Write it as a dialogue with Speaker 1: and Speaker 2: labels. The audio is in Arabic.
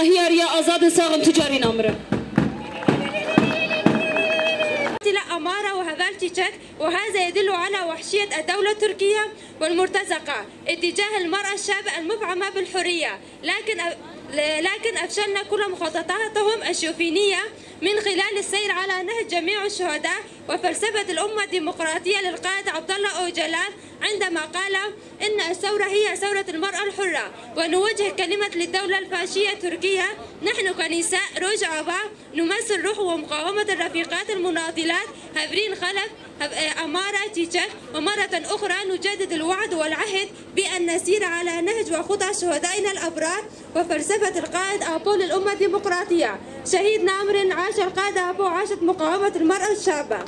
Speaker 1: هي ريا أزاد ساغن تجاري نمرة
Speaker 2: أمارة وهذال تشك، وهذا يدل على وحشية الدولة التركية والمرتزقة اتجاه المرأة الشابة المفعمة بالحرية، لكن أفشلنا كل مخططاتهم الشوفينية من خلال السير على نهج جميع الشهداء وفلسفة الأمة الديمقراطية للقائد عبد الله أوجلان عندما قال إن الثورة هي ثورة المرأة الحرة. ونوجه كلمة للدولة الفاشية التركية: نحن كنساء روج عبا نمثل روح ومقاومة الرفيقات المناضلات هافرين خلف أمارة تيتشك، ومرة أخرى نجدد الوعد والعهد بأن نسير على نهج وخطى شهدائنا الأبرار وفلسفة القائد أبو للأمة الديمقراطية. شهيد نامر: عاش القائد أبو، عاشت مقاومة المرأة الشابة.